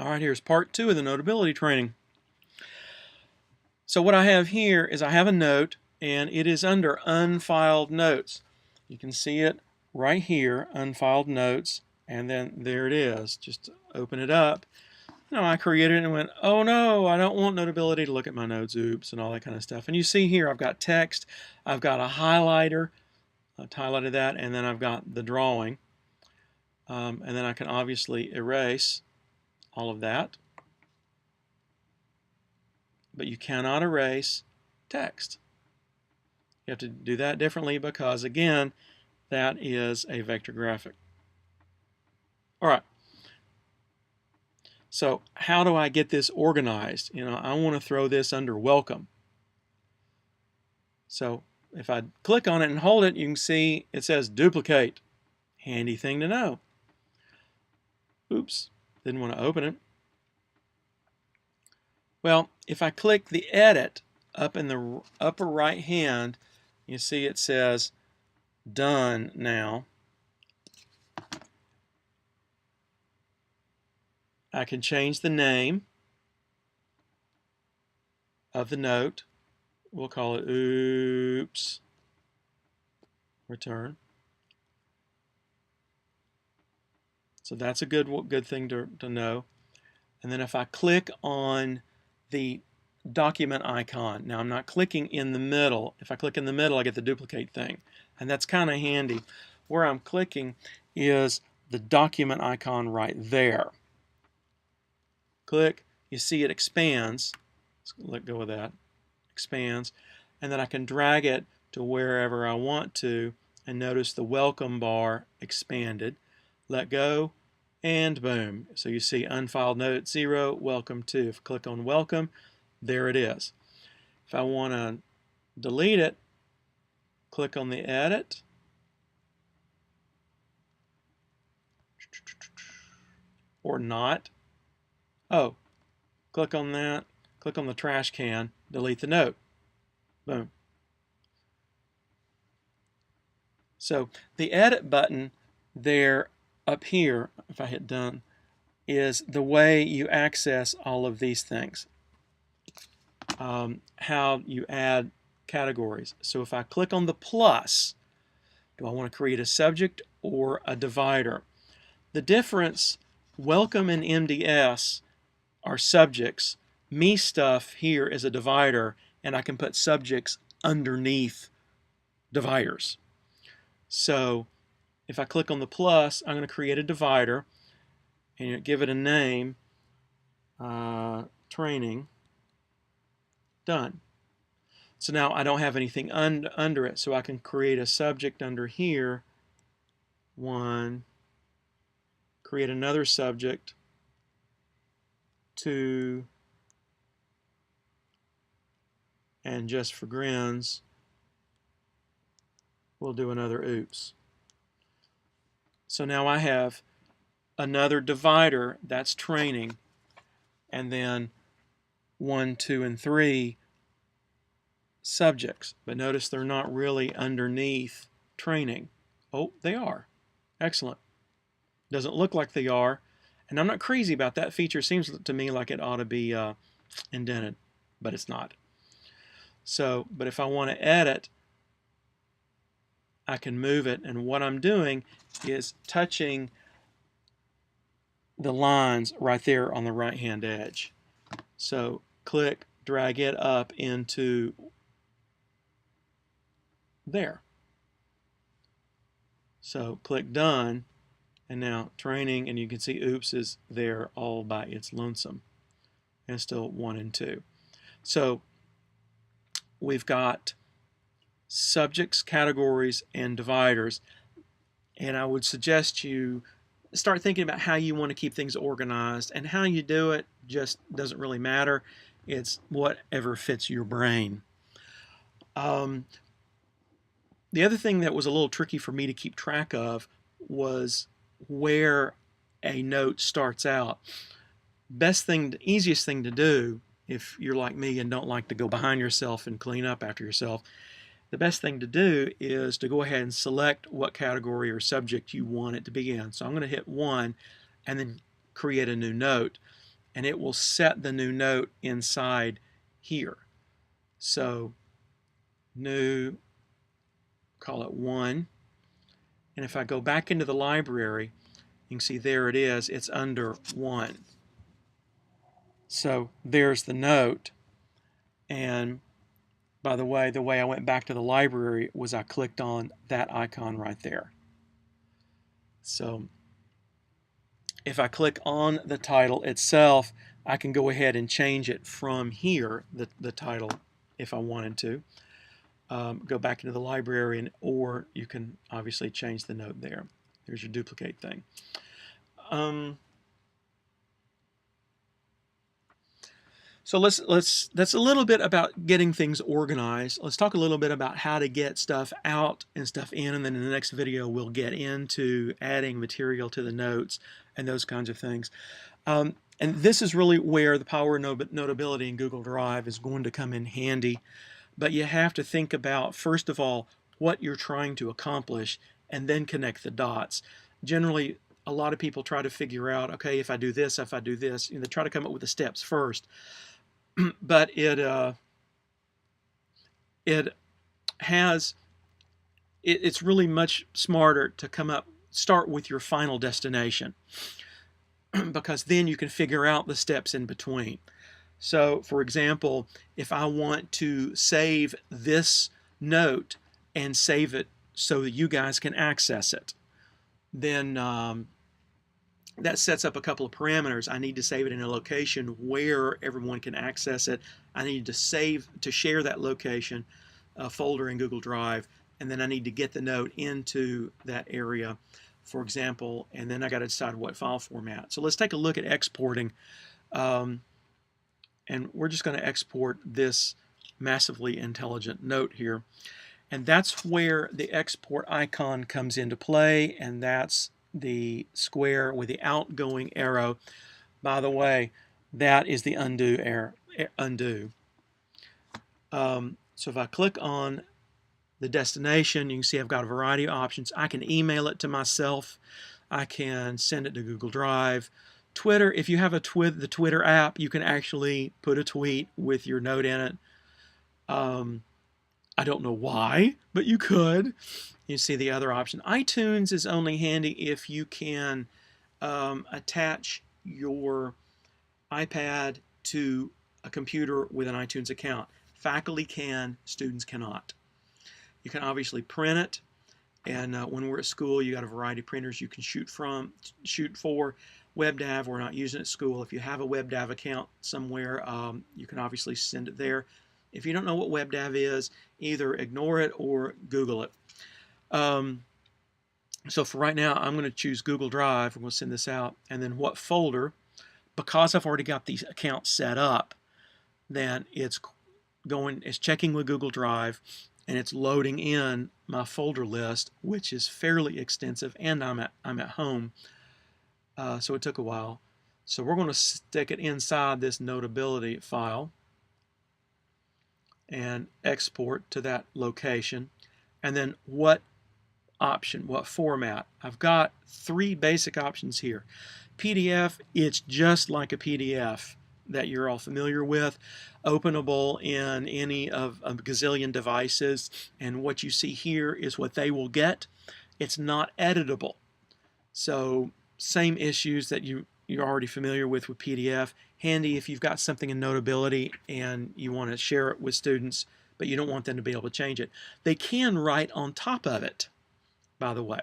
All right, here's part 2 of the Notability training. So what I have here is I have a note, and it is under Unfiled Notes. You can see it right here, Unfiled Notes, and then there it is. Just open it up. I created it and went, oh no, I don't want Notability to look at my notes, oops, and all that kind of stuff. And you see here I've got text, I've got a highlighter, I've highlighted that, and then I've got the drawing. And then I can obviously erase all of that. But you cannot erase text. You have to do that differently because, again, that is a vector graphic. All right. So how do I get this organized? I want to throw this under welcome. So if I click on it and hold it, you can see it says duplicate. Handy thing to know. Oops, didn't want to open it. Well, if I click the edit up in the upper right hand, you see it says done now. I can change the name of the note. We'll call it oops return. So that's a good thing to know. And then if I click on the document icon, now I'm not clicking in the middle. If I click in the middle, I get the duplicate thing, and that's kind of handy. Where I'm clicking is the document icon right there. Click, you see it expands. Let's let go of that. Expands, and then I can drag it to wherever I want to, and notice the welcome bar expanded. Let go, and boom. So you see unfiled note 0, welcome 2. If I click on welcome, there it is. If I want to delete it, click on the edit. Or not. Oh, click on that, click on the trash can, delete the note. Boom. So the edit button there up here, if I hit done, is the way you access all of these things. How you add categories. So if I click on the plus, do I want to create a subject or a divider? The difference, welcome and MDS are subjects. Me stuff here is a divider, and I can put subjects underneath dividers. So if I click on the plus, I'm going to create a divider and give it a name, training, done. So now I don't have anything under it, so I can create a subject under here, 1, create another subject, 2, and just for grins, we'll do another oops. So now I have another divider, that's training, and then 1, 2, and 3 subjects. But notice they're not really underneath training. Oh, they are. Excellent. Doesn't look like they are. And I'm not crazy about that feature. Seems to me like it ought to be indented, but it's not. So, but if I want to edit, I can move it, and what I'm doing is touching the lines right there on the right hand edge. So click, drag it up into there. So click done, and now training, and you can see oops is there all by its lonesome, and still 1 and 2. So we've got subjects, categories, and dividers, and I would suggest you start thinking about how you want to keep things organized, and how you do it just doesn't really matter. It's whatever fits your brain. The other thing that was a little tricky for me to keep track of was where a note starts out. Easiest thing to do, if you're like me and don't like to go behind yourself and clean up after yourself, the best thing to do is to go ahead and select what category or subject you want it to be in. So I'm going to hit 1 and then create a new note. and it will set the new note inside here. So new, call it 1. And if I go back into the library, you can see there it is. It's under 1. So there's the note. And by the way I went back to the library was I clicked on that icon right there. So if I click on the title itself, I can go ahead and change it from here, the title, if I wanted to. Go back into the library, or you can obviously change the note there. There's your duplicate thing. So that's a little bit about getting things organized. Let's talk a little bit about how to get stuff out and stuff in, and then in the next video we'll get into adding material to the notes and those kinds of things. And this is really where the power of Notability in Google Drive is going to come in handy. But you have to think about, first of all, what you're trying to accomplish, and then connect the dots. Generally, a lot of people try to figure out, okay, if I do this, they try to come up with the steps first. But it's really much smarter to start with your final destination, because then you can figure out the steps in between. So, for example, if I want to save this note and save it so that you guys can access it, then that sets up a couple of parameters. I need to save it in a location where everyone can access it. I need to share that location, folder in Google Drive, and then I need to get the note into that area, for example, and then I got to decide what file format. So let's take a look at exporting. And we're just going to export this massively intelligent note here. And that's where the export icon comes into play, and that's the square with the outgoing arrow. By the way, that is the undo. So if I click on the destination, you can see I've got a variety of options. I can email it to myself. I can send it to Google Drive. Twitter, if you have the Twitter app, you can actually put a tweet with your note in it. I don't know why, but you could. You see the other option. iTunes is only handy if you can attach your iPad to a computer with an iTunes account. Faculty can, students cannot. You can obviously print it, and when we're at school, you got a variety of printers you can shoot for. WebDAV, we're not using it at school. If you have a WebDAV account somewhere, you can obviously send it there. If you don't know what WebDAV is, either ignore it or Google it. So for right now, I'm going to choose Google Drive. I'm going to send this out. And then what folder, because I've already got these accounts set up, then it's checking with Google Drive, and it's loading in my folder list, which is fairly extensive, and I'm at home. So it took a while. So we're going to stick it inside this Notability file and export to that location. And then what format? I've got 3 basic options here. PDF, it's just like a PDF that you're all familiar with, openable in any of a gazillion devices, and what you see here is what they will get. It's not editable. So same issues that you're already familiar with PDF. Handy if you've got something in Notability and you want to share it with students, but you don't want them to be able to change it. They can write on top of it, by the way,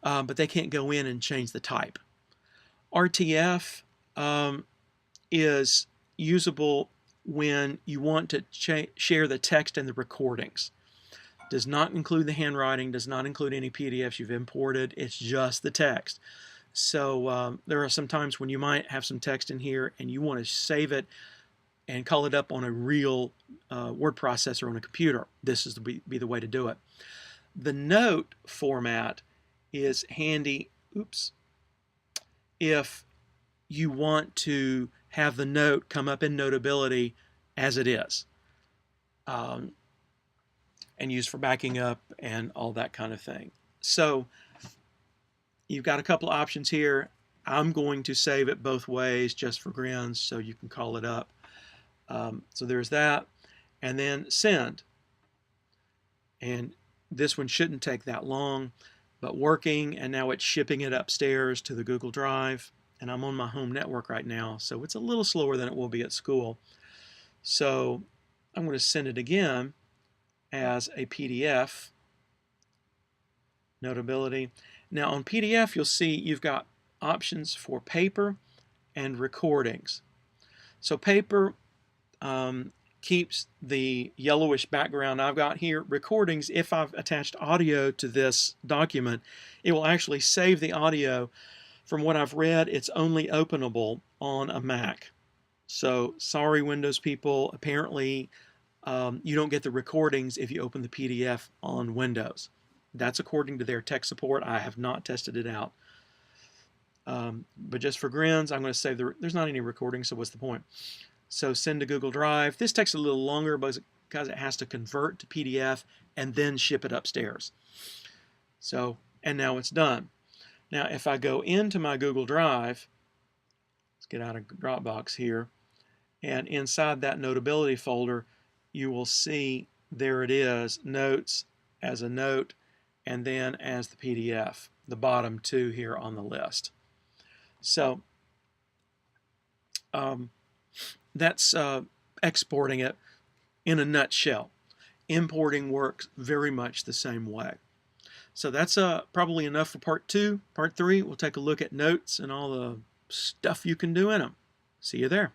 but they can't go in and change the type. RTF is usable when you want to share the text and the recordings. Does not include the handwriting, does not include any PDFs you've imported, it's just the text. So there are some times when you might have some text in here and you want to save it and call it up on a real word processor on a computer. This is be the way to do it. The note format is handy, if you want to have the note come up in Notability as it is, and used for backing up and all that kind of thing. So you've got a couple of options here. I'm going to save it both ways just for grins, so you can call it up. So there's that. And then send. And this one shouldn't take that long, but working, and now it's shipping it upstairs to the Google Drive. And I'm on my home network right now, so it's a little slower than it will be at school. So I'm going to send it again as a PDF. Notability. Now on PDF, you'll see you've got options for paper and recordings. So paper keeps the yellowish background I've got here. Recordings, if I've attached audio to this document, it will actually save the audio. From what I've read, it's only openable on a Mac. So sorry, Windows people, apparently you don't get the recordings if you open the PDF on Windows. That's according to their tech support. I have not tested it out. But just for grins, I'm going to save there's not any recording, so what's the point? So send to Google Drive. This takes a little longer because it has to convert to PDF and then ship it upstairs. So, and now it's done. Now, if I go into my Google Drive, let's get out of Dropbox here, and inside that Notability folder, you will see there it is, Notes as a note, and then as the PDF, the bottom two here on the list. So that's exporting it in a nutshell. Importing works very much the same way. So that's probably enough for part 2. Part 3, we'll take a look at notes and all the stuff you can do in them. See you there.